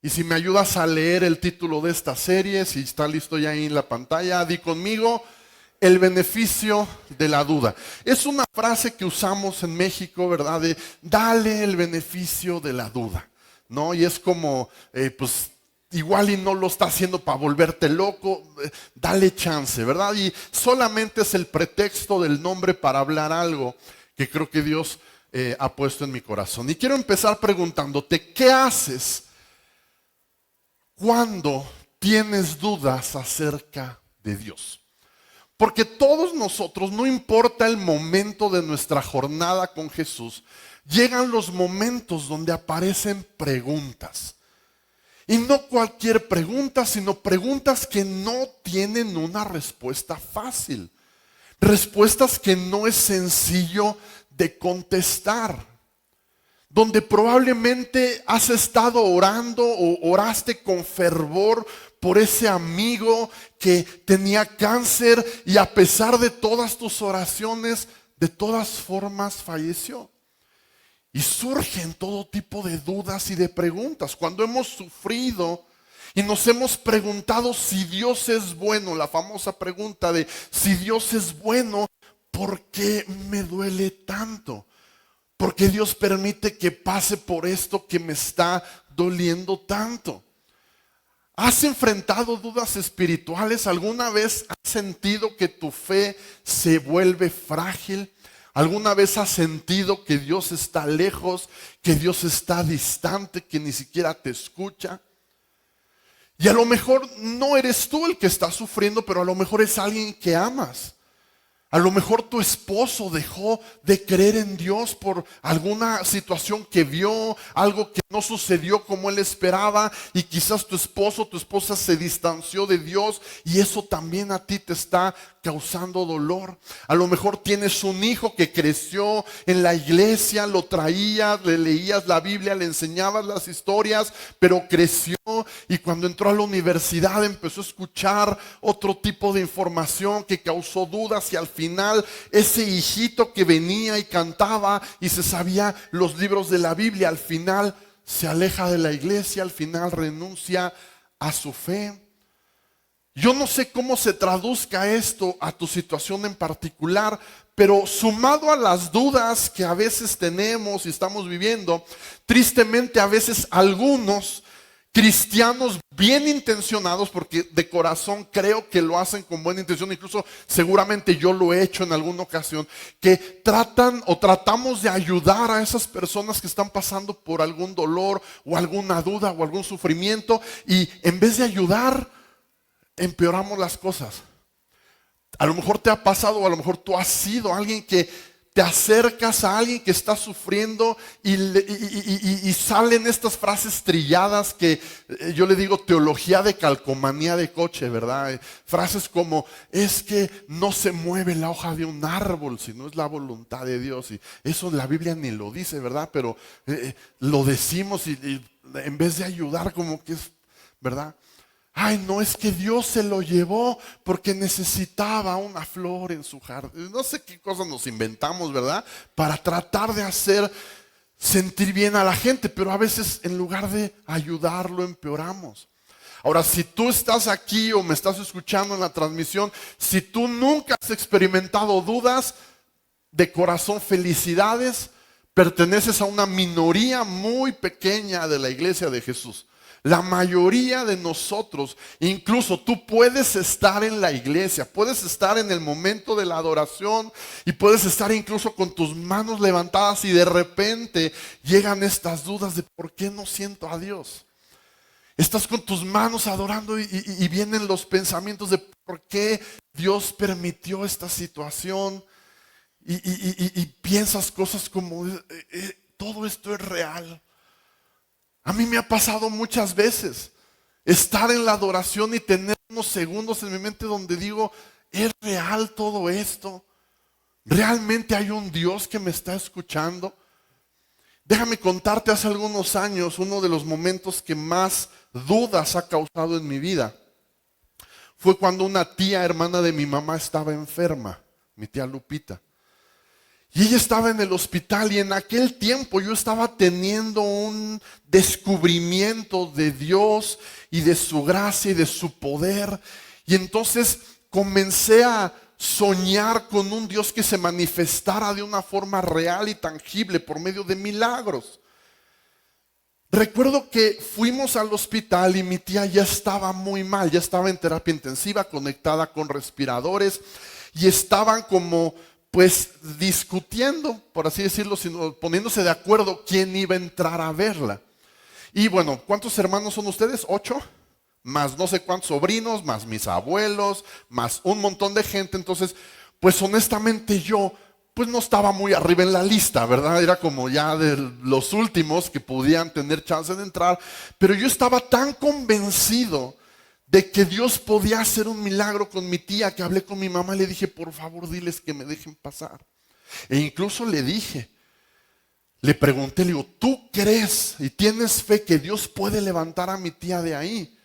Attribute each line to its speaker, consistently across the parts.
Speaker 1: Y si me ayudas a leer el título de esta serie, si está listo ya ahí en la pantalla, di conmigo, el beneficio de la duda. Es una frase que usamos en México, ¿verdad? De dale el beneficio de la duda, ¿no? Y es como, pues, igual y no lo está haciendo para volverte loco, dale chance, ¿verdad? Y solamente es el pretexto del nombre para hablar algo que creo que Dios ha puesto en mi corazón. Y quiero empezar preguntándote, ¿qué haces cuando tienes dudas acerca de Dios? Porque todos nosotros, no importa el momento de nuestra jornada con Jesús, llegan los momentos donde aparecen preguntas. Y no cualquier pregunta, sino preguntas que no tienen una respuesta fácil. Respuestas que no es sencillo de contestar. Donde probablemente has estado orando o oraste con fervor por ese amigo que tenía cáncer y a pesar de todas tus oraciones, de todas formas falleció. Y surgen todo tipo de dudas y de preguntas. Cuando hemos sufrido y nos hemos preguntado si Dios es bueno, la famosa pregunta de si Dios es bueno, ¿por qué me duele tanto? ¿Por qué Dios permite que pase por esto que me está doliendo tanto? ¿Has enfrentado dudas espirituales? ¿Alguna vez has sentido que tu fe se vuelve frágil? ¿Alguna vez has sentido que Dios está lejos, que Dios está distante, que ni siquiera te escucha? Y a lo mejor no eres tú el que está sufriendo, pero a lo mejor es alguien que amas. A lo mejor tu esposo dejó de creer en Dios por alguna situación que vio, algo que no sucedió como él esperaba y quizás tu esposo, tu esposa se distanció de Dios y eso también a ti te está causando dolor. A lo mejor tienes un hijo que creció en la iglesia, lo traías, le leías la Biblia, le enseñabas las historias, pero creció y cuando entró a la universidad empezó a escuchar otro tipo de información que causó dudas y al final ese hijito que venía y cantaba y se sabía los libros de la Biblia, al final se aleja de la iglesia, al final renuncia a su fe. Yo no sé cómo se traduzca esto a tu situación en particular, pero sumado a las dudas que a veces tenemos y estamos viviendo, tristemente a veces algunos cristianos bien intencionados, porque de corazón creo que lo hacen con buena intención, incluso seguramente yo lo he hecho en alguna ocasión, que tratan o tratamos de ayudar a esas personas que están pasando por algún dolor o alguna duda o algún sufrimiento y en vez de ayudar, empeoramos las cosas. A lo mejor te ha pasado o a lo mejor tú has sido alguien que te acercas a alguien que está sufriendo y salen estas frases trilladas que yo le digo teología de calcomanía de coche, ¿verdad? Frases como, es que no se mueve la hoja de un árbol si no es la voluntad de Dios. Y eso la Biblia ni lo dice, ¿verdad? Pero lo decimos y en vez de ayudar como que es, ¿verdad? Ay, no, es que Dios se lo llevó porque necesitaba una flor en su jardín. No sé qué cosas nos inventamos, ¿verdad? Para tratar de hacer sentir bien a la gente, pero a veces en lugar de ayudarlo empeoramos. Ahora, si tú estás aquí o me estás escuchando en la transmisión, si tú nunca has experimentado dudas, de corazón felicidades, perteneces a una minoría muy pequeña de la iglesia de Jesús. La mayoría de nosotros, incluso tú puedes estar en la iglesia, puedes estar en el momento de la adoración y puedes estar incluso con tus manos levantadas y de repente llegan estas dudas de ¿por qué no siento a Dios? Estás con tus manos adorando y vienen los pensamientos de ¿por qué Dios permitió esta situación? Y piensas cosas como todo esto es real. A mí me ha pasado muchas veces estar en la adoración y tener unos segundos en mi mente donde digo, ¿es real todo esto? ¿Realmente hay un Dios que me está escuchando? Déjame contarte, hace algunos años, uno de los momentos que más dudas ha causado en mi vida fue cuando una tía hermana de mi mamá estaba enferma, mi tía Lupita. Y ella estaba en el hospital y en aquel tiempo yo estaba teniendo un descubrimiento de Dios y de su gracia y de su poder. Y entonces comencé a soñar con un Dios que se manifestara de una forma real y tangible por medio de milagros. Recuerdo que fuimos al hospital y mi tía ya estaba muy mal, ya estaba en terapia intensiva, conectada con respiradores y estaban como pues discutiendo, por así decirlo, sino poniéndose de acuerdo quién iba a entrar a verla. Y bueno, ¿cuántos hermanos son ustedes? 8, más no sé cuántos sobrinos, más mis abuelos, más un montón de gente. Entonces, pues honestamente yo pues no estaba muy arriba en la lista, ¿verdad? Era como ya de los últimos que podían tener chance de entrar, pero yo estaba tan convencido de que Dios podía hacer un milagro con mi tía, que hablé con mi mamá y le dije, por favor, diles que me dejen pasar. E incluso le pregunté, le digo, ¿tú crees y tienes fe que Dios puede levantar a mi tía de ahí?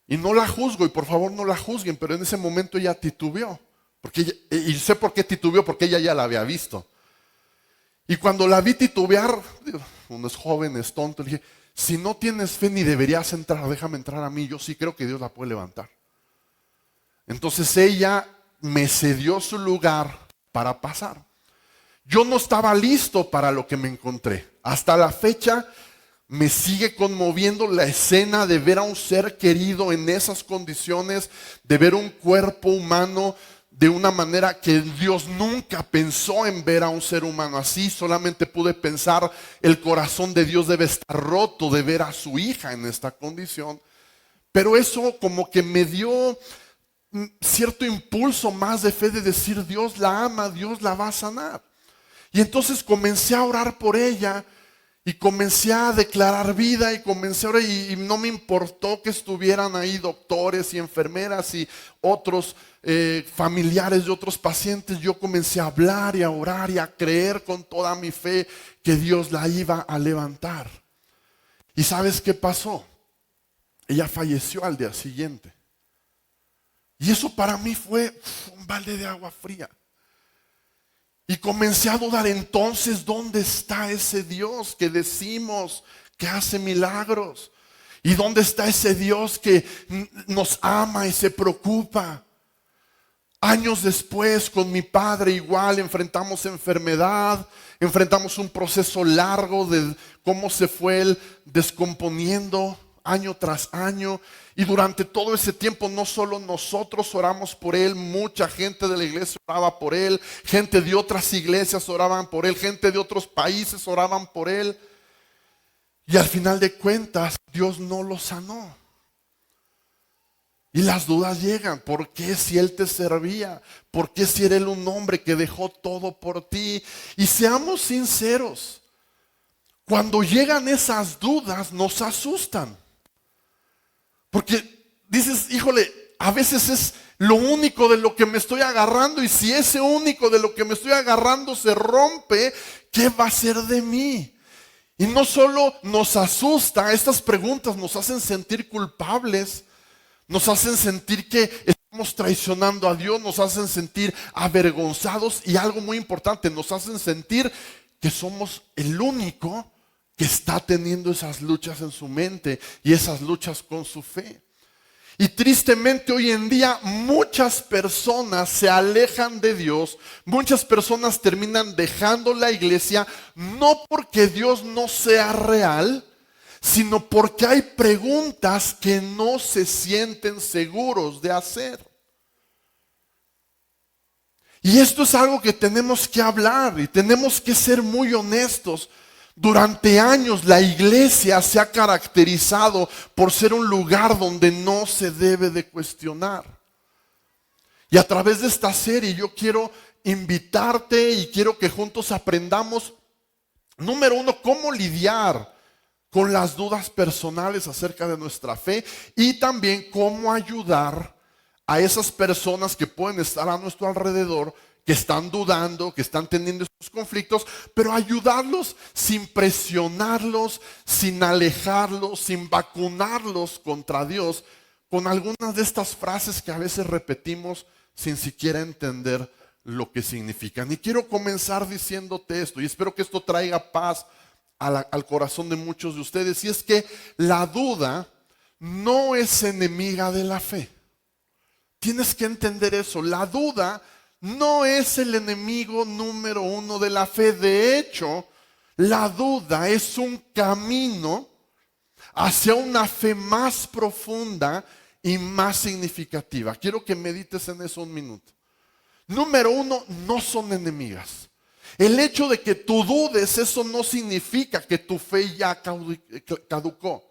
Speaker 1: Y no la juzgo, y por favor no la juzguen, pero en ese momento ella titubeó. Y sé por qué titubeó, porque ella ya la había visto. Y cuando la vi titubear, uno es joven, es tonto, le dije, si no tienes fe ni deberías entrar, déjame entrar a mí, yo sí creo que Dios la puede levantar. Entonces ella me cedió su lugar para pasar. Yo no estaba listo para lo que me encontré. Hasta la fecha me sigue conmoviendo la escena de ver a un ser querido en esas condiciones, de ver un cuerpo humano de una manera que Dios nunca pensó en ver a un ser humano así. Solamente pude pensar, el corazón de Dios debe estar roto de ver a su hija en esta condición. Pero eso como que me dio cierto impulso más de fe de decir, Dios la ama, Dios la va a sanar. Y entonces comencé a orar por ella y comencé a declarar vida y comencé a orar, y no me importó que estuvieran ahí doctores y enfermeras y otros familiares de otros pacientes. Yo comencé a hablar y a orar y a creer con toda mi fe que Dios la iba a levantar. ¿Y sabes qué pasó? Ella falleció al día siguiente. Y eso para mí fue un balde de agua fría. Y comencé a dudar, entonces, ¿dónde está ese Dios que decimos que hace milagros? ¿Y dónde está ese Dios que nos ama y se preocupa? Años después, con mi padre igual, enfrentamos enfermedad, enfrentamos un proceso largo de cómo se fue él descomponiendo año tras año. Y durante todo ese tiempo no solo nosotros oramos por él, mucha gente de la iglesia oraba por él, gente de otras iglesias oraban por él, gente de otros países oraban por él. Y al final de cuentas, Dios no lo sanó. Y las dudas llegan, ¿por qué si él te servía? ¿Por qué si era él un hombre que dejó todo por ti? Y seamos sinceros, cuando llegan esas dudas nos asustan. Porque dices, híjole, a veces es lo único de lo que me estoy agarrando, y si ese único de lo que me estoy agarrando se rompe, ¿qué va a ser de mí? Y no solo nos asusta, estas preguntas nos hacen sentir culpables, nos hacen sentir que estamos traicionando a Dios, nos hacen sentir avergonzados, y algo muy importante, nos hacen sentir que somos el único que está teniendo esas luchas en su mente y esas luchas con su fe. Y tristemente hoy en día muchas personas se alejan de Dios, muchas personas terminan dejando la iglesia, no porque Dios no sea real, sino porque hay preguntas que no se sienten seguros de hacer. Y esto es algo que tenemos que hablar y tenemos que ser muy honestos. Durante años la iglesia se ha caracterizado por ser un lugar donde no se debe de cuestionar. Y a través de esta serie yo quiero invitarte y quiero que juntos aprendamos, número uno, cómo lidiar con las dudas personales acerca de nuestra fe, y también cómo ayudar a esas personas que pueden estar a nuestro alrededor, que están dudando, que están teniendo estos conflictos, pero ayudarlos sin presionarlos, sin alejarlos, sin vacunarlos contra Dios, con algunas de estas frases que a veces repetimos sin siquiera entender lo que significan. Y quiero comenzar diciéndote esto, y espero que esto traiga paz al corazón de muchos de ustedes, y es que la duda no es enemiga de la fe. Tienes que entender eso. La duda no es el enemigo número uno de la fe. De hecho, la duda es un camino hacia una fe más profunda y más significativa. Quiero que medites en eso un minuto. Número uno, no son enemigas. El hecho de que tú dudes, eso no significa que tu fe ya caducó.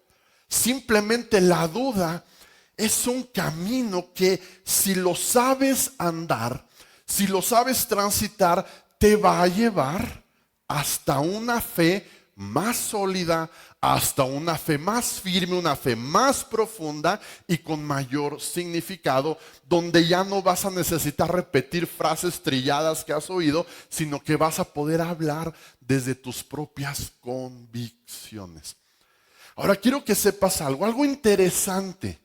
Speaker 1: Simplemente la duda es un camino que, si lo sabes andar, si lo sabes transitar, te va a llevar hasta una fe más sólida, hasta una fe más firme, una fe más profunda y con mayor significado, donde ya no vas a necesitar repetir frases trilladas que has oído, sino que vas a poder hablar desde tus propias convicciones. Ahora quiero que sepas algo interesante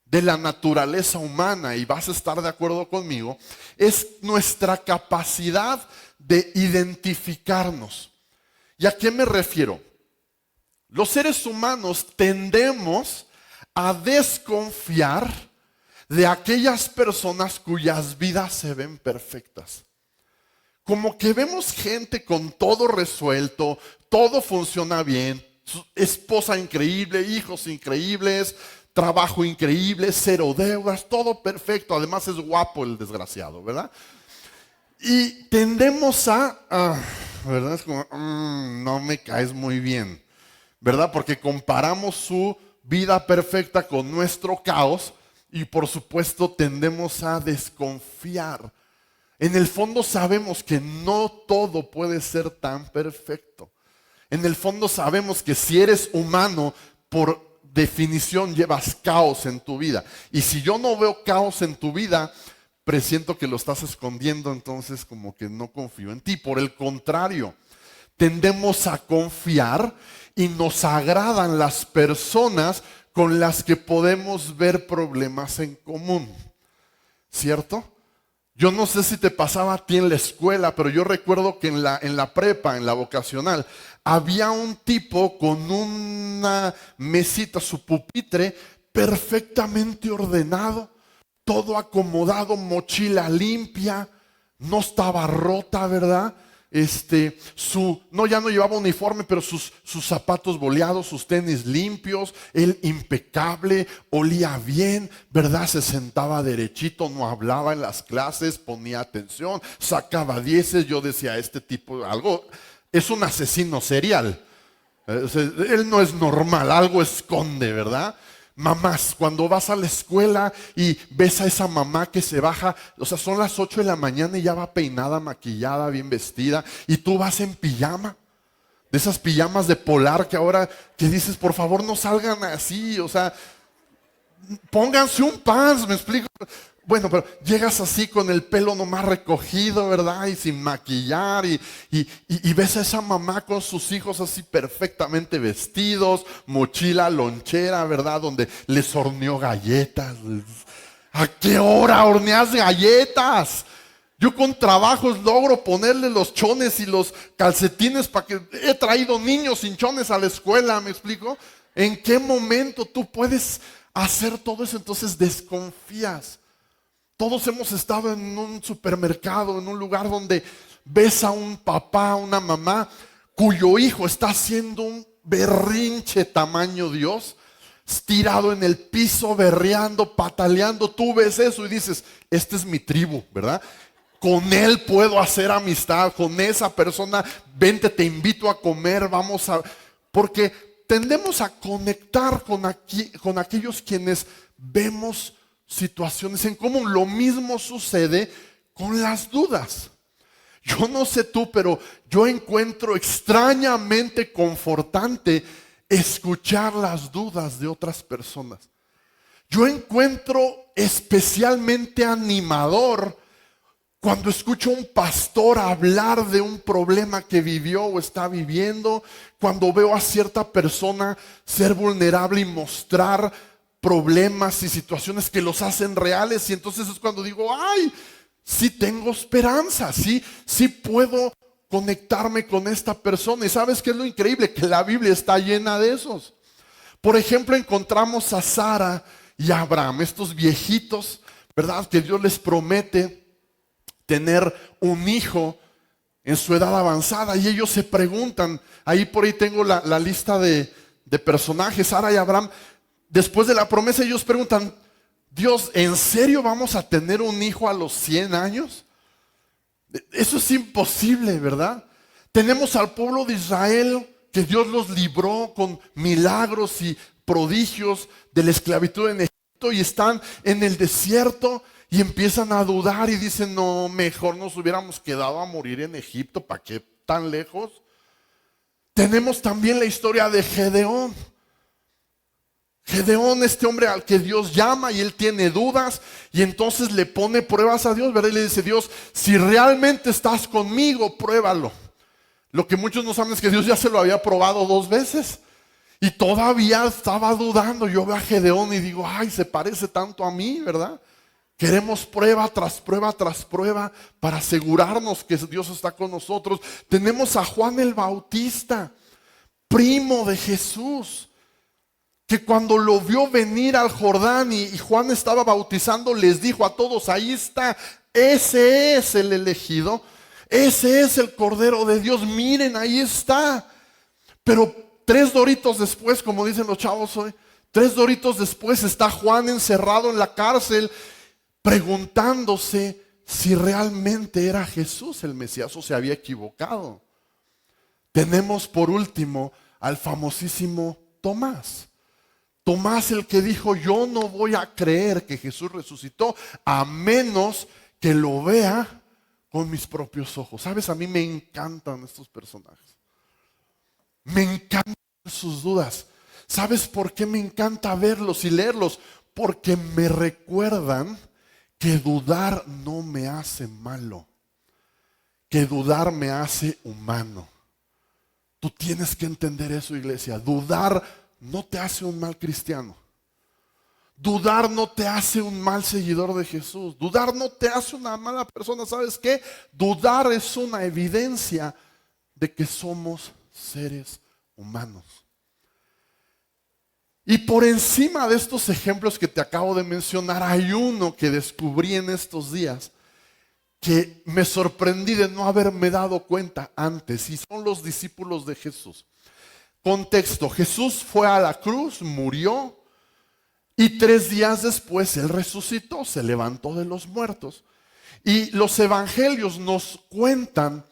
Speaker 1: de la naturaleza humana, y vas a estar de acuerdo conmigo, es nuestra capacidad de identificarnos. ¿Y a qué me refiero? Los seres humanos tendemos a desconfiar de aquellas personas cuyas vidas se ven perfectas. Como que vemos gente con todo resuelto, todo funciona bien, su esposa increíble, hijos increíbles, trabajo increíble, cero deudas, todo perfecto. Además es guapo el desgraciado, ¿verdad? Y tendemos ¿verdad? Es como, no me caes muy bien, ¿verdad? Porque comparamos su vida perfecta con nuestro caos y por supuesto tendemos a desconfiar. En el fondo sabemos que no todo puede ser tan perfecto. En el fondo sabemos que si eres humano, por definición llevas caos en tu vida. Y si yo no veo caos en tu vida, presiento que lo estás escondiendo, entonces como que no confío en ti. Por el contrario, tendemos a confiar y nos agradan las personas con las que podemos ver problemas en común. ¿Cierto? Yo no sé si te pasaba a ti en la escuela, pero yo recuerdo que en la prepa, en la vocacional, había un tipo con una mesita, su pupitre, perfectamente ordenado, todo acomodado, mochila limpia, no estaba rota, ¿verdad? Ya no llevaba uniforme, pero sus zapatos boleados, sus tenis limpios, él impecable, olía bien, ¿verdad? Se sentaba derechito, no hablaba en las clases, ponía atención, sacaba dieces. Yo decía, este tipo, es un asesino serial. Él no es normal, algo esconde, ¿verdad? Mamás, cuando vas a la escuela y ves a esa mamá que se baja, o sea, son las 8 de la mañana y ya va peinada, maquillada, bien vestida, y tú vas en pijama, de esas pijamas de polar que ahora, que dices, por favor no salgan así, o sea, pónganse un pants, ¿me explico? Bueno, pero llegas así con el pelo nomás recogido, ¿verdad? Y sin maquillar, y ves a esa mamá con sus hijos así perfectamente vestidos, mochila lonchera, ¿verdad? Donde les horneó galletas. ¿A qué hora horneas galletas? Yo con trabajos logro ponerle los chones y los calcetines para que... He traído niños sin chones a la escuela, ¿me explico? ¿En qué momento tú puedes hacer todo eso? Entonces desconfías. Todos hemos estado en un supermercado, en un lugar donde ves a un papá, una mamá, cuyo hijo está haciendo un berrinche tamaño Dios, tirado en el piso, berreando, pataleando. Tú ves eso y dices, esta es mi tribu, ¿verdad? Con él puedo hacer amistad, con esa persona, vente, te invito a comer, vamos a... Porque tendemos a conectar con aquellos quienes vemos situaciones en común. Lo mismo sucede con las dudas. Yo no sé tú, pero yo encuentro extrañamente confortante escuchar las dudas de otras personas. Yo encuentro especialmente animador cuando escucho a un pastor hablar de un problema que vivió o está viviendo, cuando veo a cierta persona ser vulnerable y mostrar problemas y situaciones que los hacen reales, y entonces es cuando digo, ¡ay! sí tengo esperanza, sí puedo conectarme con esta persona. ¿Y sabes qué es lo increíble? Que la Biblia está llena de esos. Por ejemplo, encontramos a Sara y a Abraham, estos viejitos, ¿verdad? Que Dios les promete tener un hijo en su edad avanzada, y ellos se preguntan, ahí por ahí tengo la lista de personajes, Sara y Abraham, después de la promesa ellos preguntan, Dios, ¿en serio vamos a tener un hijo a los 100 años? Eso es imposible, ¿verdad? Tenemos al pueblo de Israel que Dios los libró con milagros y prodigios de la esclavitud en Egipto y están en el desierto y empiezan a dudar y dicen, no, mejor nos hubiéramos quedado a morir en Egipto, ¿para qué tan lejos? Tenemos también la historia de Gedeón. Gedeón, este hombre al que Dios llama y él tiene dudas y entonces le pone pruebas a Dios, ¿verdad? Y le dice, Dios, si realmente estás conmigo, pruébalo. Lo que muchos no saben es que Dios ya se lo había probado 2 veces y todavía estaba dudando. Yo veo a Gedeón y digo, ay, se parece tanto a mí, ¿verdad? Queremos prueba tras prueba tras prueba para asegurarnos que Dios está con nosotros. Tenemos a Juan el Bautista, primo de Jesús, que cuando lo vio venir al Jordán y Juan estaba bautizando, les dijo a todos, ahí está, ese es el elegido, ese es el Cordero de Dios, miren, ahí está. Pero 3 doritos después, como dicen los chavos hoy, 3 doritos después está Juan encerrado en la cárcel, preguntándose si realmente era Jesús el Mesías o se había equivocado. Tenemos por último al famosísimo Tomás. Tomás, el que dijo, yo no voy a creer que Jesús resucitó a menos que lo vea con mis propios ojos. ¿Sabes? A mí me encantan estos personajes. Me encantan sus dudas. ¿Sabes por qué me encanta verlos y leerlos? Porque me recuerdan que dudar no me hace malo, que dudar me hace humano. Tú tienes que entender eso, iglesia. Dudar no te hace un mal cristiano. Dudar no te hace un mal seguidor de Jesús. Dudar no te hace una mala persona. ¿Sabes qué? Dudar es una evidencia de que somos seres humanos. Y por encima de estos ejemplos que te acabo de mencionar, hay uno que descubrí en estos días que me sorprendí de no haberme dado cuenta antes, y son los discípulos de Jesús. Contexto: Jesús fue a la cruz, murió, y 3 días después Él resucitó, se levantó de los muertos. Y los evangelios nos cuentan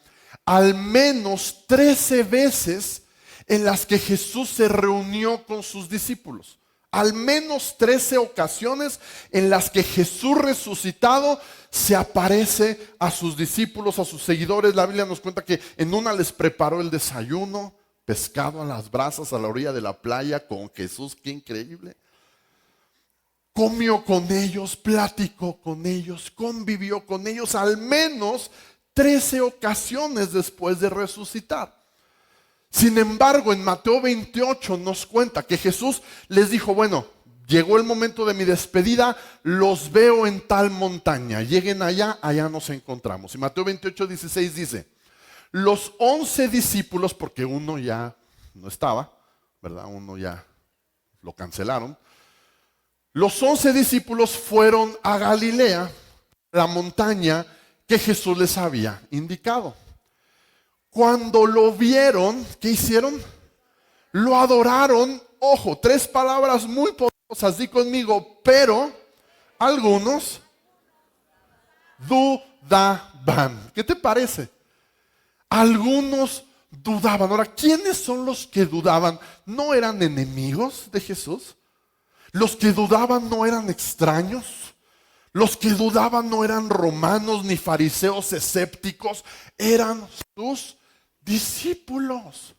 Speaker 1: al menos 13 veces en las que Jesús se reunió con sus discípulos. Al menos 13 ocasiones en las que Jesús resucitado se aparece a sus discípulos, a sus seguidores. La Biblia nos cuenta que en una les preparó el desayuno, pescado a las brasas a la orilla de la playa con Jesús. ¡Qué increíble! Comió con ellos, platicó con ellos, convivió con ellos al menos 13 ocasiones después de resucitar. Sin embargo, en Mateo 28 nos cuenta que Jesús les dijo, bueno, llegó el momento de mi despedida, los veo en tal montaña, lleguen allá, allá nos encontramos. Y Mateo 28:16 dice, los 11 discípulos, porque uno ya no estaba, ¿verdad? Uno ya lo cancelaron. Los 11 discípulos fueron a Galilea, la montaña que Jesús les había indicado. Cuando lo vieron, ¿qué hicieron? Lo adoraron. Ojo, 3 palabras muy poderosas, di conmigo, pero algunos dudaban. ¿Qué te parece? Algunos dudaban. Ahora, ¿quiénes son los que dudaban? ¿No eran enemigos de Jesús? Los que dudaban no eran extraños. Los que dudaban no eran romanos ni fariseos escépticos. Eran sus discípulos.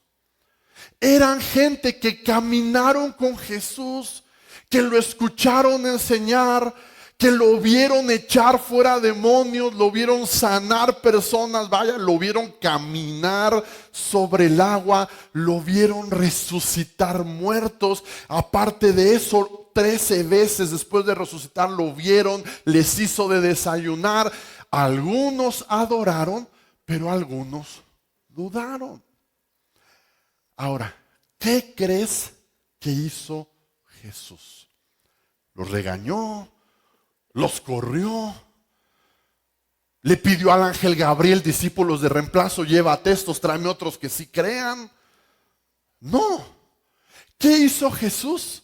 Speaker 1: Eran gente que caminaron con Jesús, que lo escucharon enseñar, que lo vieron echar fuera demonios, lo vieron sanar personas, vaya, lo vieron caminar sobre el agua, lo vieron resucitar muertos. Aparte de eso, 13 veces después de resucitar lo vieron, les hizo de desayunar. algunos adoraron, pero algunos dudaron. Ahora, ¿qué crees que hizo Jesús? ¿Los regañó? ¿Los corrió? ¿Le pidió al ángel Gabriel, discípulos de reemplazo, llévate estos, tráeme otros que sí crean? No. ¿Qué hizo Jesús?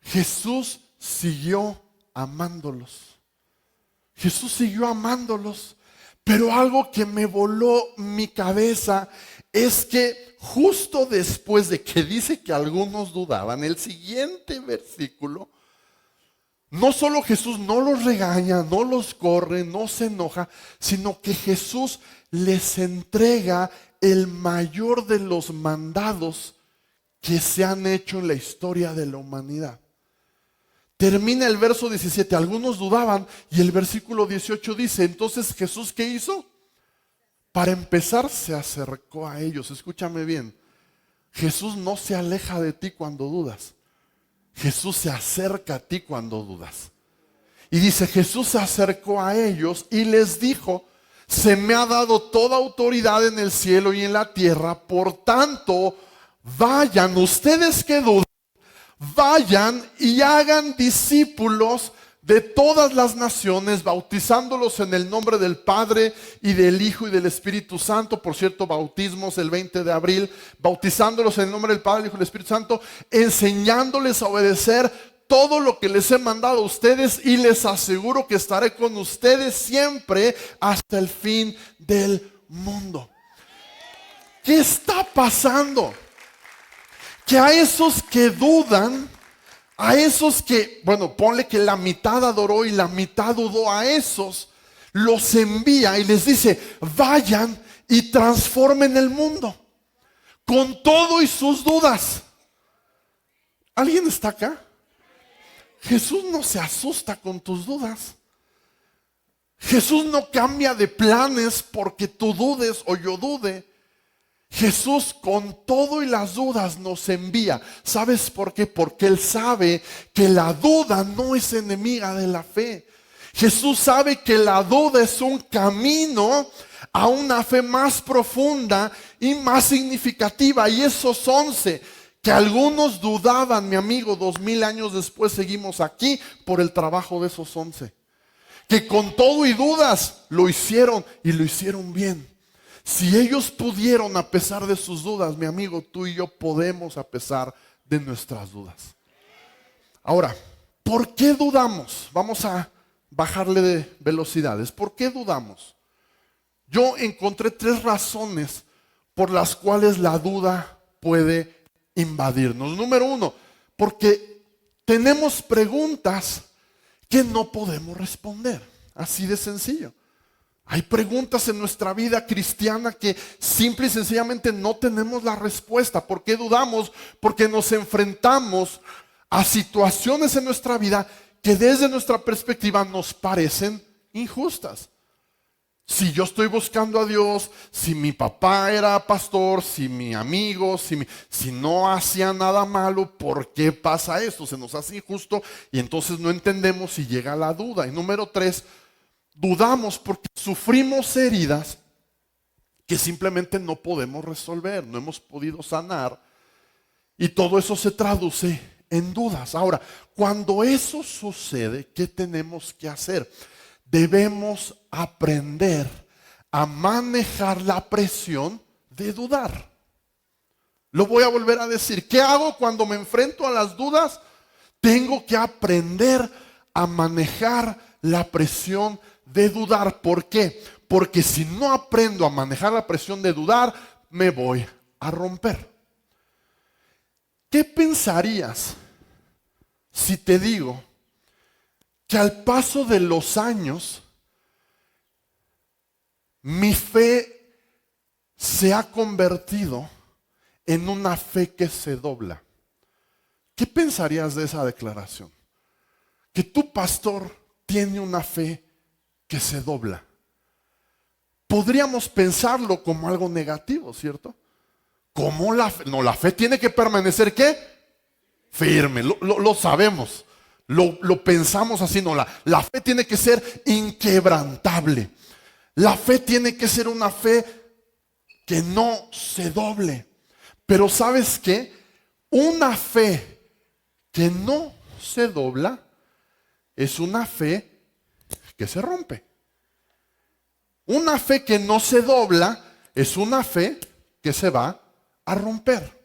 Speaker 1: Jesús siguió amándolos. Jesús siguió amándolos. Pero algo que me voló mi cabeza es que justo después de que dice que algunos dudaban, el siguiente versículo, no solo Jesús no los regaña, no los corre, no se enoja, sino que Jesús les entrega el mayor de los mandados que se han hecho en la historia de la humanidad. Termina el verso 17, algunos dudaban, y el versículo 18 dice, entonces Jesús, ¿qué hizo? Para empezar, se acercó a ellos. Escúchame bien, Jesús no se aleja de ti cuando dudas. Jesús se acerca a ti cuando dudas. Y dice, Jesús se acercó a ellos y les dijo, se me ha dado toda autoridad en el cielo y en la tierra, por tanto, vayan, ustedes que dudan, vayan y hagan discípulos de todas las naciones, bautizándolos en el nombre del Padre y del Hijo y del Espíritu Santo. Por cierto, bautismos el 20 de abril, bautizándolos en el nombre del Padre, del Hijo y del Espíritu Santo, enseñándoles a obedecer todo lo que les he mandado a ustedes, y les aseguro que estaré con ustedes siempre hasta el fin del mundo. ¿Qué está pasando? Que a esos que dudan, a esos que, bueno, ponle que la mitad adoró y la mitad dudó, a esos los envía y les dice, vayan y transformen el mundo con todo y sus dudas. ¿Alguien está acá? Jesús no se asusta con tus dudas. Jesús no cambia de planes porque tú dudes o yo dude. Jesús con todo y las dudas nos envía. ¿Sabes por qué? Porque Él sabe que la duda no es enemiga de la fe. Jesús sabe que la duda es un camino a una fe más profunda y más significativa. Y esos 11 que algunos dudaban, mi amigo, 2000 años después seguimos aquí por el trabajo de esos 11. Que con todo y dudas lo hicieron y lo hicieron bien. Si ellos pudieron a pesar de sus dudas, mi amigo, tú y yo podemos a pesar de nuestras dudas. Ahora, ¿por qué dudamos? Vamos a bajarle de velocidades. ¿Por qué dudamos? Yo encontré 3 razones por las cuales la duda puede invadirnos. Número 1, porque tenemos preguntas que no podemos responder. Así de sencillo. Hay preguntas en nuestra vida cristiana que simple y sencillamente no tenemos la respuesta. ¿Por qué dudamos? Porque nos enfrentamos a situaciones en nuestra vida que desde nuestra perspectiva nos parecen injustas. Si yo estoy buscando a Dios, si mi papá era pastor, si mi amigo, si no hacía nada malo, ¿por qué pasa esto? Se nos hace injusto y entonces no entendemos y llega la duda. Y número 3, dudamos porque sufrimos heridas que simplemente no podemos resolver, no hemos podido sanar, y todo eso se traduce en dudas. Ahora, cuando eso sucede, ¿qué tenemos que hacer? Debemos aprender a manejar la presión de dudar. Lo voy a volver a decir. ¿Qué hago cuando me enfrento a las dudas? Tengo que aprender a manejar la presión de dudar. ¿Por qué? Porque si no aprendo a manejar la presión de dudar, me voy a romper. ¿Qué pensarías si te digo que al paso de los años mi fe se ha convertido en una fe que se dobla? ¿Qué pensarías de esa declaración? Que tu pastor tiene una fe que se dobla. Podríamos pensarlo como algo negativo, ¿cierto? ¿Cómo la fe? No, la fe tiene que permanecer, ¿qué? Firme, lo sabemos. Lo pensamos así, no, la fe tiene que ser inquebrantable. La fe tiene que ser una fe que no se doble. Pero ¿sabes qué? Una fe que no se dobla es una fe que se rompe. Una fe que no se dobla es una fe que se va a romper.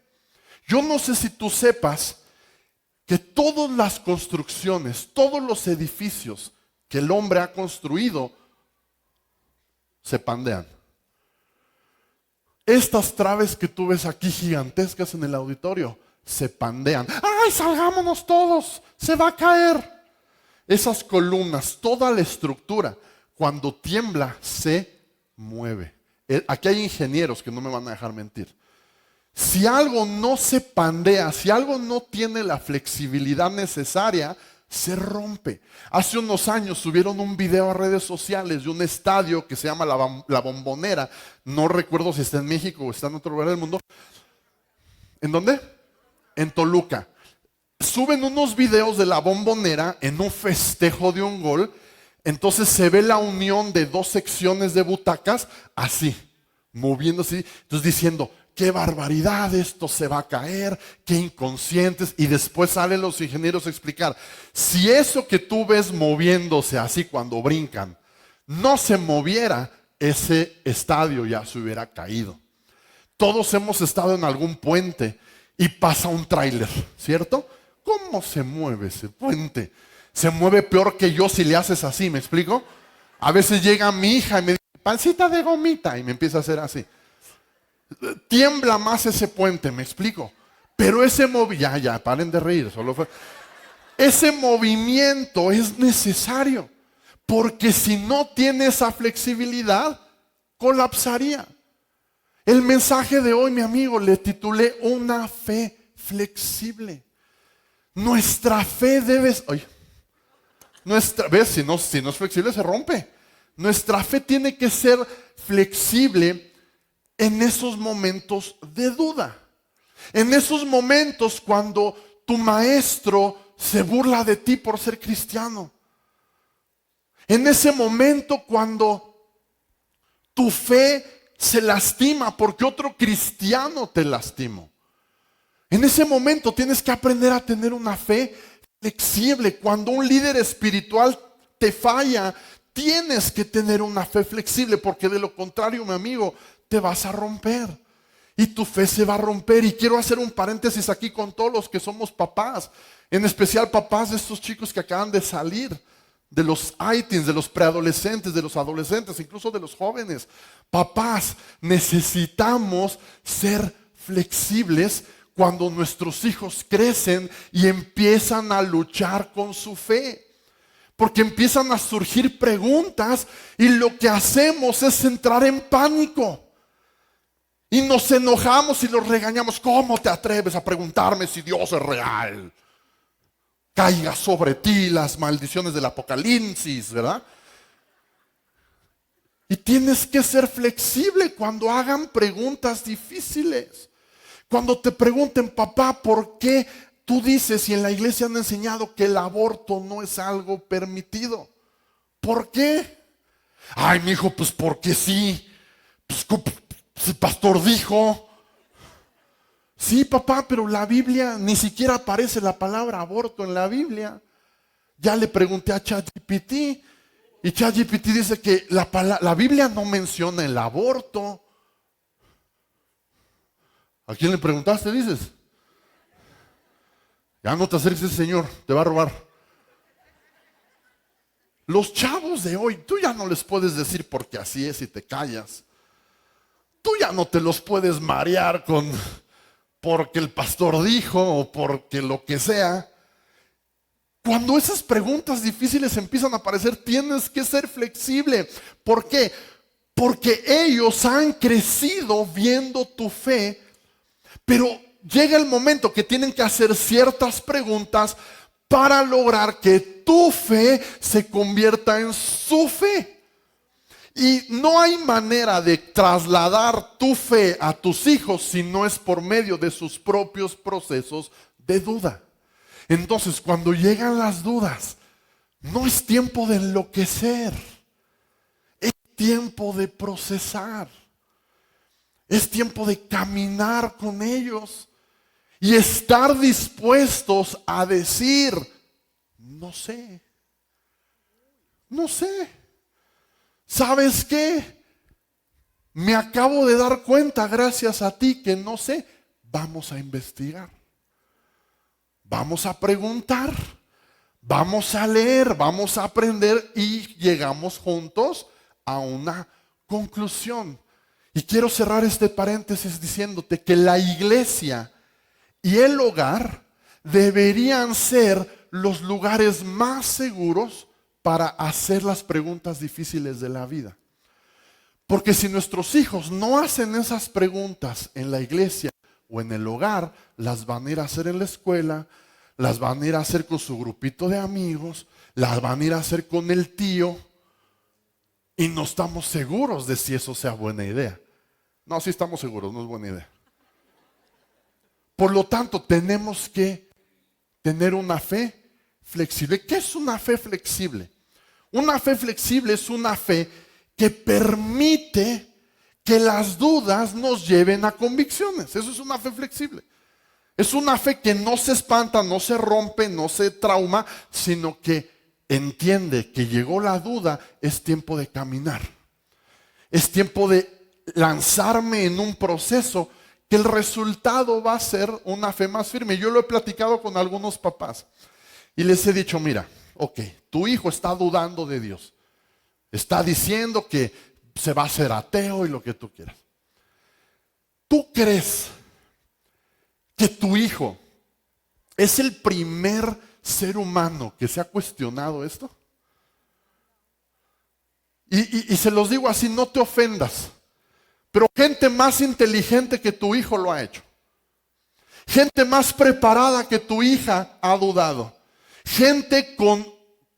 Speaker 1: Yo no sé si tú sepas que todas las construcciones, todos los edificios que el hombre ha construido se pandean. Estas traves que tú ves aquí gigantescas en el auditorio se pandean. ¡Ay, salgámonos todos! ¡Se va a caer! Esas columnas, toda la estructura, cuando tiembla, se mueve. Aquí hay ingenieros que no me van a dejar mentir. Si algo no se pandea, si algo no tiene la flexibilidad necesaria, se rompe. Hace unos años subieron un video a redes sociales de un estadio que se llama La Bombonera. No recuerdo si está en México o está en otro lugar del mundo. ¿En dónde? En Toluca. Suben unos videos de La Bombonera en un festejo de un gol. Entonces se ve la unión de dos secciones de butacas así, moviéndose. Entonces diciendo, qué barbaridad, esto se va a caer, qué inconscientes. Y después salen los ingenieros a explicar, si eso que tú ves moviéndose así cuando brincan, no se moviera, ese estadio ya se hubiera caído. Todos hemos estado en algún puente y pasa un tráiler, ¿cierto? ¿Cómo se mueve ese puente? Se mueve peor que yo si le haces así, ¿me explico? A veces llega mi hija y me dice, pancita de gomita, y me empieza a hacer así. Tiembla más ese puente, me explico. Pero ese movimiento, ya, paren de reír, ese movimiento es necesario, porque si no tiene esa flexibilidad, colapsaría. El mensaje de hoy, mi amigo, le titulé una fe flexible. Nuestra fe debe, ¿ves? Si no es flexible, se rompe. Nuestra fe tiene que ser flexible en esos momentos de duda. En esos momentos cuando tu maestro se burla de ti por ser cristiano. En ese momento cuando tu fe se lastima porque otro cristiano te lastimó. En ese momento tienes que aprender a tener una fe flexible. Cuando un líder espiritual te falla, tienes que tener una fe flexible, porque de lo contrario, mi amigo, te vas a romper y tu fe se va a romper. Y quiero hacer un paréntesis aquí con todos los que somos papás, en especial papás de estos chicos que acaban de salir, de los I-teens, de los preadolescentes, de los adolescentes, incluso de los jóvenes. Papás, necesitamos ser flexibles cuando nuestros hijos crecen y empiezan a luchar con su fe. Porque empiezan a surgir preguntas y lo que hacemos es entrar en pánico. Y nos enojamos y los regañamos. ¿Cómo te atreves a preguntarme si Dios es real? Caiga sobre ti las maldiciones del Apocalipsis, ¿verdad? Y tienes que ser flexible cuando hagan preguntas difíciles. Cuando te pregunten, papá, ¿por qué tú dices y en la iglesia han enseñado que el aborto no es algo permitido? ¿Por qué? Ay, mi hijo, pues porque sí. Pues el pastor dijo. Sí, papá, pero la Biblia, ni siquiera aparece la palabra aborto en la Biblia. Ya le pregunté a ChatGPT y ChatGPT dice que la Biblia no menciona el aborto. ¿A quién le preguntaste, dices? Ya no te acerques a ese señor, te va a robar. Los chavos de hoy, tú ya no les puedes decir porque así es y te callas. Tú ya no te los puedes marear con porque el pastor dijo o porque lo que sea. Cuando esas preguntas difíciles empiezan a aparecer, tienes que ser flexible. ¿Por qué? Porque ellos han crecido viendo tu fe, pero llega el momento que tienen que hacer ciertas preguntas para lograr que tu fe se convierta en su fe. Y no hay manera de trasladar tu fe a tus hijos si no es por medio de sus propios procesos de duda. Entonces, cuando llegan las dudas, no es tiempo de enloquecer, es tiempo de procesar, es tiempo de caminar con ellos y estar dispuestos a decir, no sé, no sé. ¿Sabes qué? Me acabo de dar cuenta gracias a ti que no sé. Vamos a investigar. Vamos a preguntar. Vamos a leer, vamos a aprender y llegamos juntos a una conclusión. Y quiero cerrar este paréntesis diciéndote que la iglesia y el hogar deberían ser los lugares más seguros para hacer las preguntas difíciles de la vida. Porque si nuestros hijos no hacen esas preguntas en la iglesia o en el hogar, las van a ir a hacer en la escuela, las van a ir a hacer con su grupito de amigos, las van a ir a hacer con el tío, y no estamos seguros de si eso sea buena idea. No, sí estamos seguros, no es buena idea. Por lo tanto, tenemos que tener una fe flexible. ¿Qué es una fe flexible? Una fe flexible es una fe que permite que las dudas nos lleven a convicciones. Eso es una fe flexible. Es una fe que no se espanta, no se rompe, no se trauma, sino que entiende que llegó la duda, es tiempo de caminar. Es tiempo de lanzarme en un proceso que el resultado va a ser una fe más firme. Yo lo he platicado con algunos papás y les he dicho, mira, ok, tu hijo está dudando de Dios. Está diciendo que se va a hacer ateo y lo que tú quieras. ¿Tú crees que tu hijo es el primer ser humano que se ha cuestionado esto? Y se los digo así, no te ofendas, pero gente más inteligente que tu hijo lo ha hecho. Gente más preparada que tu hija ha dudado. Gente con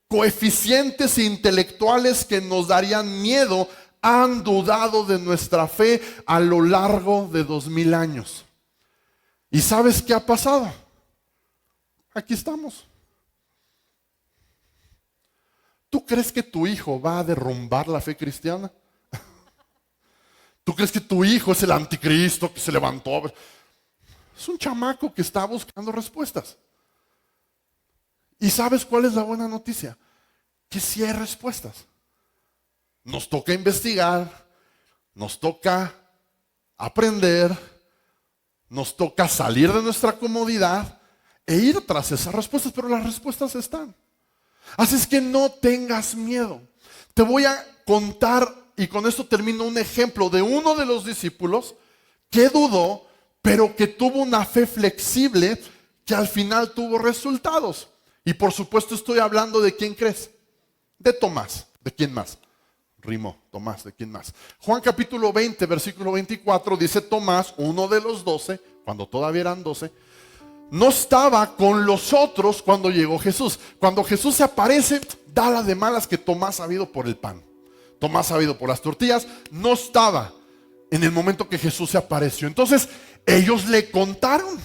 Speaker 1: coeficientes intelectuales que nos darían miedo han dudado de nuestra fe a lo largo de 2000 años. ¿Y sabes qué ha pasado? Aquí estamos. ¿Tú crees que tu hijo va a derrumbar la fe cristiana? ¿Tú crees que tu hijo es el anticristo que se levantó? Es un chamaco que está buscando respuestas. ¿Y sabes cuál es la buena noticia? Que sí hay respuestas. Nos toca investigar, nos toca aprender, nos toca salir de nuestra comodidad e ir tras esas respuestas, pero las respuestas están. Así es que no tengas miedo. Te voy a contar, y con esto termino, un ejemplo de uno de los discípulos que dudó, pero que tuvo una fe flexible que al final tuvo resultados. Y por supuesto estoy hablando de quién crees. De Tomás. ¿De quién más? Rimó, Tomás, ¿de quién más? Juan capítulo 20, versículo 24, dice Tomás, uno de los 12, cuando todavía eran 12, no estaba con los otros cuando llegó Jesús. Cuando Jesús se aparece, da la de malas que Tomás ha ido por el pan. Tomás ha ido por las tortillas. No estaba en el momento que Jesús se apareció. Entonces, ellos le contaron,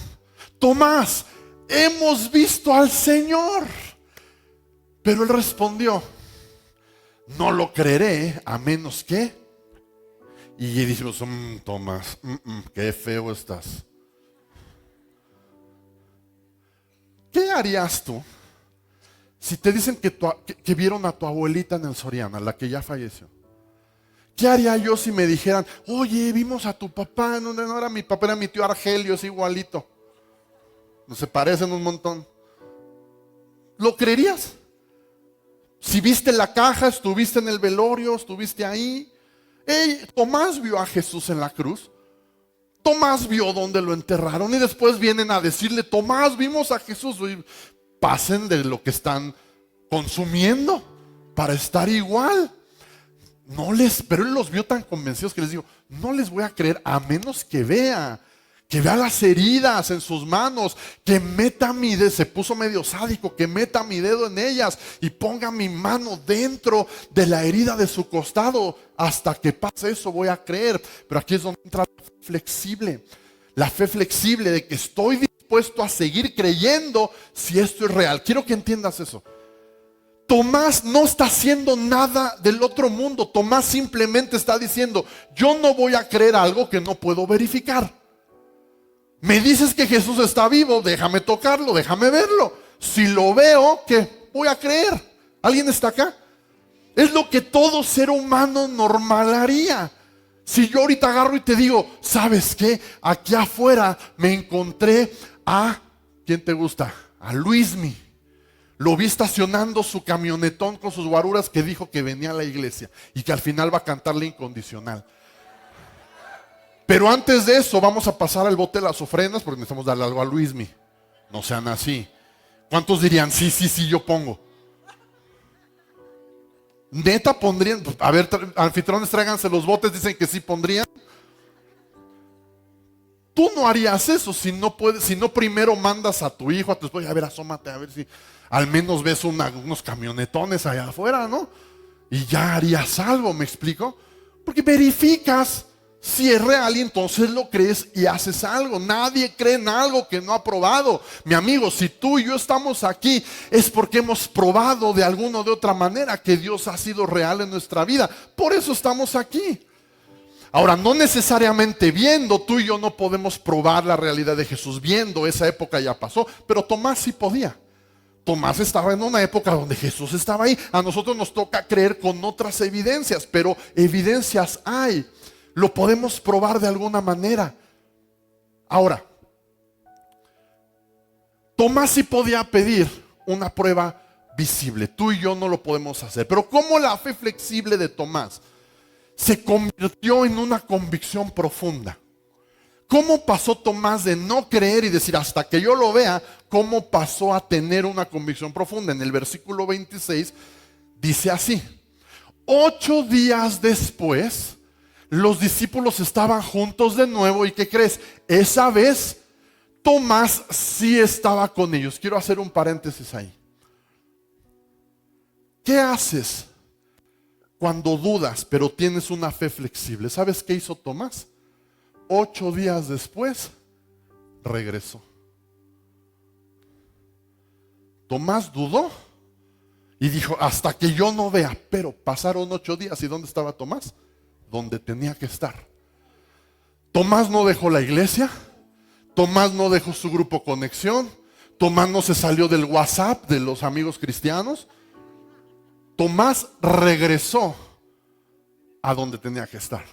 Speaker 1: Tomás, hemos visto al Señor. Pero él respondió, no lo creeré a menos que. Y dijimos, Tomás, qué feo estás. ¿Qué harías tú si te dicen que vieron a tu abuelita en el Soriana, la que ya falleció? ¿Qué haría yo si me dijeran, oye, vimos a tu papá? No, no era mi papá, era mi tío Argelio, es igualito. No se parecen un montón. ¿Lo creerías? Si viste la caja, estuviste en el velorio, estuviste ahí. Tomás vio a Jesús en la cruz. Tomás vio dónde lo enterraron y después vienen a decirle, Tomás, vimos a Jesús. Y pasen de lo que están consumiendo para estar igual. Pero él los vio tan convencidos que les digo, no les voy a creer a menos que vea las heridas en sus manos, que meta mi dedo, se puso medio sádico, que meta mi dedo en ellas y ponga mi mano dentro de la herida de su costado. Hasta que pase eso voy a creer. Pero aquí es donde entra la fe flexible. La fe flexible de que estoy dispuesto dispuesto a seguir creyendo si esto es real. Quiero que entiendas eso. Tomás no está haciendo nada del otro mundo. Tomás simplemente está diciendo, yo no voy a creer algo que no puedo verificar. Me dices que Jesús está vivo, déjame tocarlo, déjame verlo. Si lo veo, ¿qué? Voy a creer. ¿Alguien está acá? Es lo que todo ser humano normal haría. Si yo ahorita agarro y te digo, ¿sabes qué? Aquí afuera me encontré a, ¿quién te gusta? A Luismi. Lo vi estacionando su camionetón con sus guaruras que dijo que venía a la iglesia y que al final va a cantarle Incondicional. Pero antes de eso vamos a pasar al bote de las ofrendas porque necesitamos darle algo a Luismi. No sean así. ¿Cuántos dirían, sí, yo pongo? Neta pondrían, a ver, anfitriones, tráiganse los botes, dicen que sí pondrían. Tú no harías eso si no puedes, si no primero mandas a tu hijo, a tu esposa, a ver, asómate, a ver si al menos ves unos camionetones allá afuera, ¿no? Y ya harías algo, ¿me explico? Porque verificas si es real y entonces lo crees y haces algo. Nadie cree en algo que no ha probado. Mi amigo, si tú y yo estamos aquí es porque hemos probado de alguna o de otra manera que Dios ha sido real en nuestra vida. Por eso estamos aquí. Ahora, no necesariamente viendo, tú y yo no podemos probar la realidad de Jesús viendo, esa época ya pasó, pero Tomás sí podía. Tomás estaba en una época donde Jesús estaba ahí. A nosotros nos toca creer con otras evidencias, pero evidencias hay. Lo podemos probar de alguna manera. Ahora, Tomás sí podía pedir una prueba visible. Tú y yo no lo podemos hacer. Pero ¿cómo la fe flexible de Tomás se convirtió en una convicción profunda? ¿Cómo pasó Tomás de no creer y decir hasta que yo lo vea? ¿Cómo pasó a tener una convicción profunda? En el versículo 26 dice así: 8 días después, los discípulos estaban juntos de nuevo. ¿Y qué crees? Esa vez Tomás sí estaba con ellos. Quiero hacer un paréntesis ahí. ¿Qué haces cuando dudas pero tienes una fe flexible? ¿Sabes qué hizo Tomás? 8 días después regresó. Tomás dudó y dijo hasta que yo no vea. Pero pasaron 8 días. ¿Y dónde estaba Tomás? Donde tenía que estar. Tomás no dejó la iglesia. Tomás no dejó su grupo Conexión. Tomás no se salió del WhatsApp de los amigos cristianos. Tomás regresó a donde tenía que estar.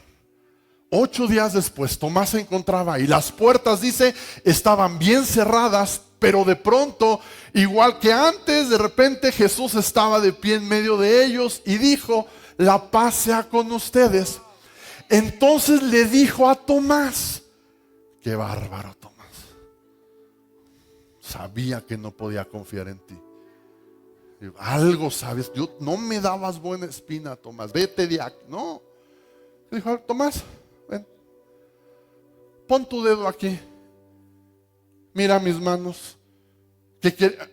Speaker 1: 8 días después Tomás se encontraba ahí. Las puertas, dice, estaban bien cerradas, pero de pronto, igual que antes, de repente Jesús estaba de pie en medio de ellos y dijo: la paz sea con ustedes. Entonces le dijo a Tomás, qué bárbaro Tomás, sabía que no podía confiar en ti. Algo sabes, yo no me dabas buena espina, Tomás, vete de aquí. No, le dijo: Tomás, ven, pon tu dedo aquí, mira mis manos,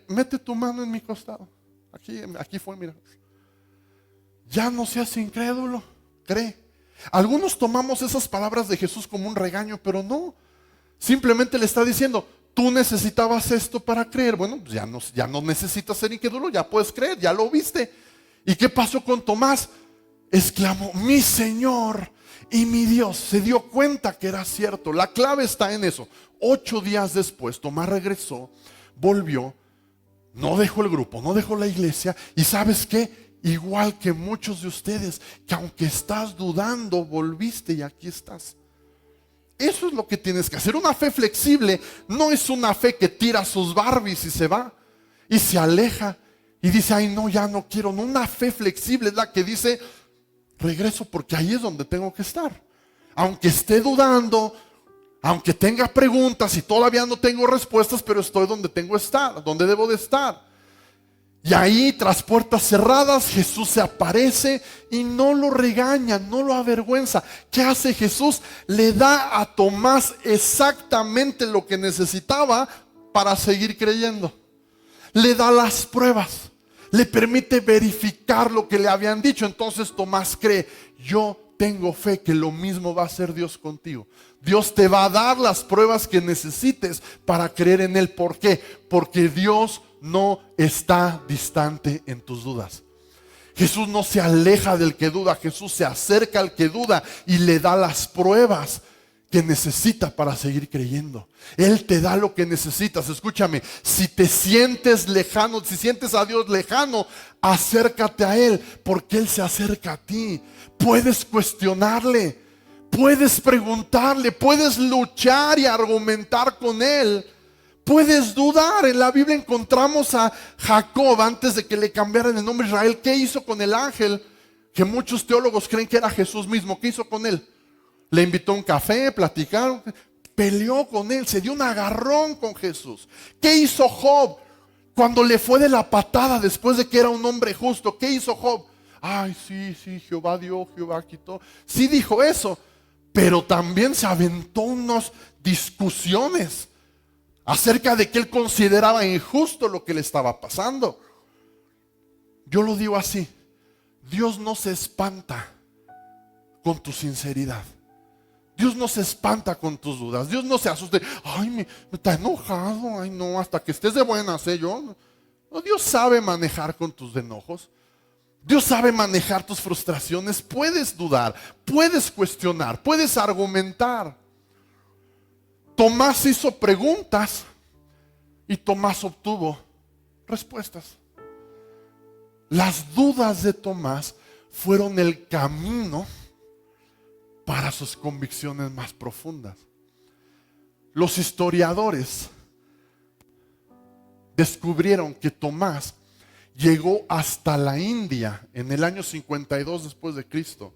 Speaker 1: mete tu mano en mi costado, aquí fue, mira. Ya no seas incrédulo, cree. Algunos tomamos esas palabras de Jesús como un regaño, pero no. Simplemente le está diciendo, tú necesitabas esto para creer. Bueno, pues ya no necesitas ser incrédulo, ya puedes creer, ya lo viste. ¿Y qué pasó con Tomás? Exclamó: mi Señor y mi Dios. Se dio cuenta que era cierto. La clave está en eso. 8 días después, Tomás regresó, volvió, no dejó el grupo, no dejó la iglesia. ¿Y sabes qué? Igual que muchos de ustedes, que aunque estás dudando, volviste y aquí estás. Eso es lo que tienes que hacer. Una fe flexible no es una fe que tira sus Barbies y se va y se aleja y dice: ay no, ya no quiero. No, una fe flexible es la que dice: regreso porque ahí es donde tengo que estar. Aunque esté dudando, aunque tenga preguntas y todavía no tengo respuestas, pero estoy donde tengo que estar, donde debo de estar. Y ahí, tras puertas cerradas, Jesús se aparece y no lo regaña, no lo avergüenza. ¿Qué hace Jesús? Le da a Tomás exactamente lo que necesitaba para seguir creyendo. Le da las pruebas, le permite verificar lo que le habían dicho. Entonces Tomás cree: yo tengo fe que lo mismo va a hacer Dios contigo. Dios te va a dar las pruebas que necesites para creer en Él. ¿Por qué? Porque Dios no está distante en tus dudas. Jesús no se aleja del que duda, Jesús se acerca al que duda y le da las pruebas que necesita para seguir creyendo. Él te da lo que necesitas. Escúchame, si te sientes lejano, si sientes a Dios lejano, acércate a Él, porque Él se acerca a ti. Puedes cuestionarle, puedes preguntarle, puedes luchar y argumentar con Él. Puedes dudar. En la Biblia encontramos a Jacob antes de que le cambiaran el nombre a Israel. ¿Qué hizo con el ángel? Que muchos teólogos creen que era Jesús mismo. ¿Qué hizo con él? Le invitó a un café, platicaron, peleó con él, se dio un agarrón con Jesús. ¿Qué hizo Job cuando le fue de la patada después de que era un hombre justo? ¿Qué hizo Job? Ay, sí, Jehová dio, Jehová quitó. Sí dijo eso, pero también se aventó unas discusiones acerca de que él consideraba injusto lo que le estaba pasando. Yo lo digo así: Dios no se espanta con tu sinceridad. Dios no se espanta con tus dudas. Dios no se asusta. Ay, me está enojado. Ay, no, hasta que estés de buenas, yo. No, Dios sabe manejar con tus enojos. Dios sabe manejar tus frustraciones. Puedes dudar, puedes cuestionar, puedes argumentar. Tomás hizo preguntas y Tomás obtuvo respuestas. Las dudas de Tomás fueron el camino para sus convicciones más profundas. Los historiadores descubrieron que Tomás llegó hasta la India en el año 52 después de Cristo.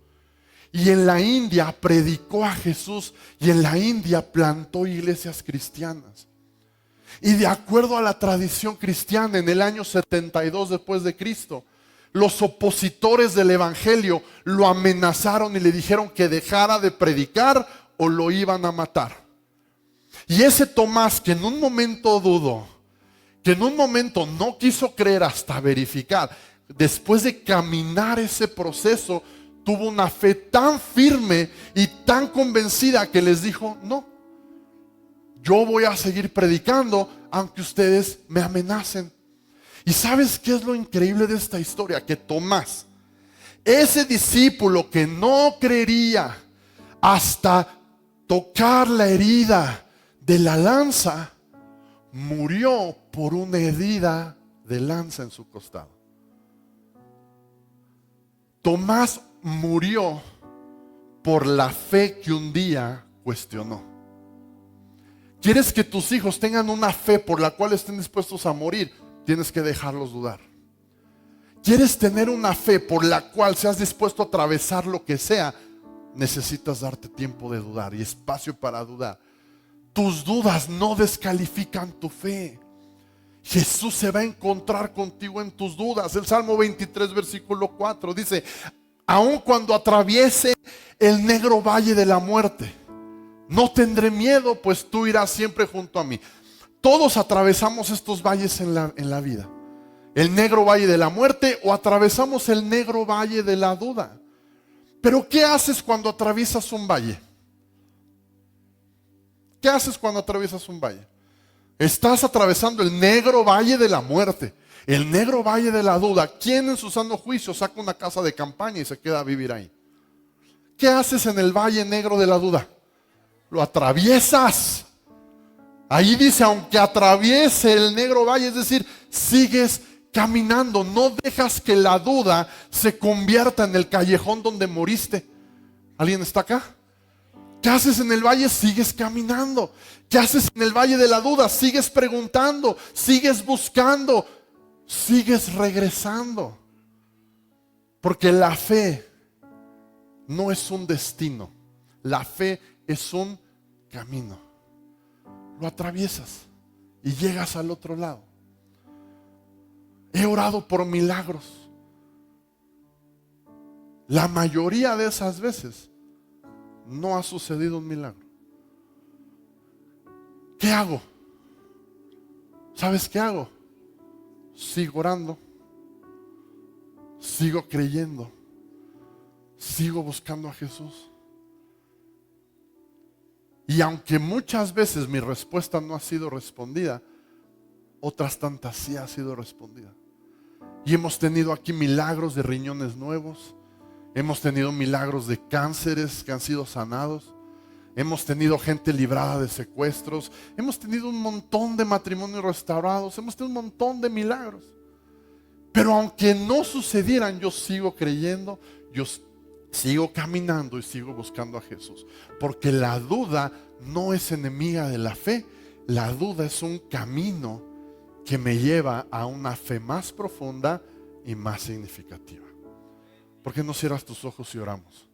Speaker 1: Y en la India predicó a Jesús y en la India plantó iglesias cristianas. Y de acuerdo a la tradición cristiana, en el año 72 después de Cristo, los opositores del evangelio lo amenazaron y le dijeron que dejara de predicar o lo iban a matar. Y ese Tomás, que en un momento dudó, que en un momento no quiso creer hasta verificar, después de caminar ese proceso, tuvo una fe tan firme y tan convencida que les dijo: no, yo voy a seguir predicando aunque ustedes me amenacen. ¿Y sabes qué es lo increíble de esta historia? Que Tomás, ese discípulo que no creería hasta tocar la herida de la lanza, murió por una herida de lanza en su costado. Tomás murió por la fe que un día cuestionó. ¿Quieres que tus hijos tengan una fe por la cual estén dispuestos a morir? Tienes que dejarlos dudar. ¿Quieres tener una fe por la cual seas dispuesto a atravesar lo que sea? Necesitas darte tiempo de dudar y espacio para dudar. Tus dudas no descalifican tu fe. Jesús se va a encontrar contigo en tus dudas. El Salmo 23 versículo 4 dice: aun cuando atraviese el negro valle de la muerte, no tendré miedo, pues tú irás siempre junto a mí. Todos atravesamos estos valles en la vida. El negro valle de la muerte, o atravesamos el negro valle de la duda. Pero ¿qué haces cuando atraviesas un valle? ¿Qué haces cuando atraviesas un valle? Estás atravesando el negro valle de la muerte, el negro valle de la duda. ¿Quién en su sano juicio saca una casa de campaña y se queda a vivir ahí? ¿Qué haces en el valle negro de la duda? Lo atraviesas. Ahí dice: aunque atraviese el negro valle, es decir, sigues caminando. No dejas que la duda se convierta en el callejón donde moriste. ¿Alguien está acá? ¿Qué haces en el valle? Sigues caminando. ¿Qué haces en el valle de la duda? Sigues preguntando, sigues buscando, sigues regresando. Porque la fe no es un destino, la fe es un camino. Lo atraviesas y llegas al otro lado. He orado por milagros. La mayoría de esas veces no ha sucedido un milagro. ¿Qué hago? ¿Sabes qué hago? Sigo orando, sigo creyendo, ¿Sigo buscando a Jesús? Y aunque muchas veces mi respuesta no ha sido respondida, otras tantas sí ha sido respondida. Y hemos tenido aquí milagros de riñones nuevos. Hemos tenido milagros de cánceres que han sido sanados. Hemos tenido gente librada de secuestros. Hemos tenido un montón de matrimonios restaurados. Hemos tenido un montón de milagros. Pero aunque no sucedieran, yo sigo creyendo, yo sigo caminando y sigo buscando a Jesús. Porque la duda no es enemiga de la fe. La duda es un camino que me lleva a una fe más profunda y más significativa. ¿Por qué no cierras tus ojos y oramos?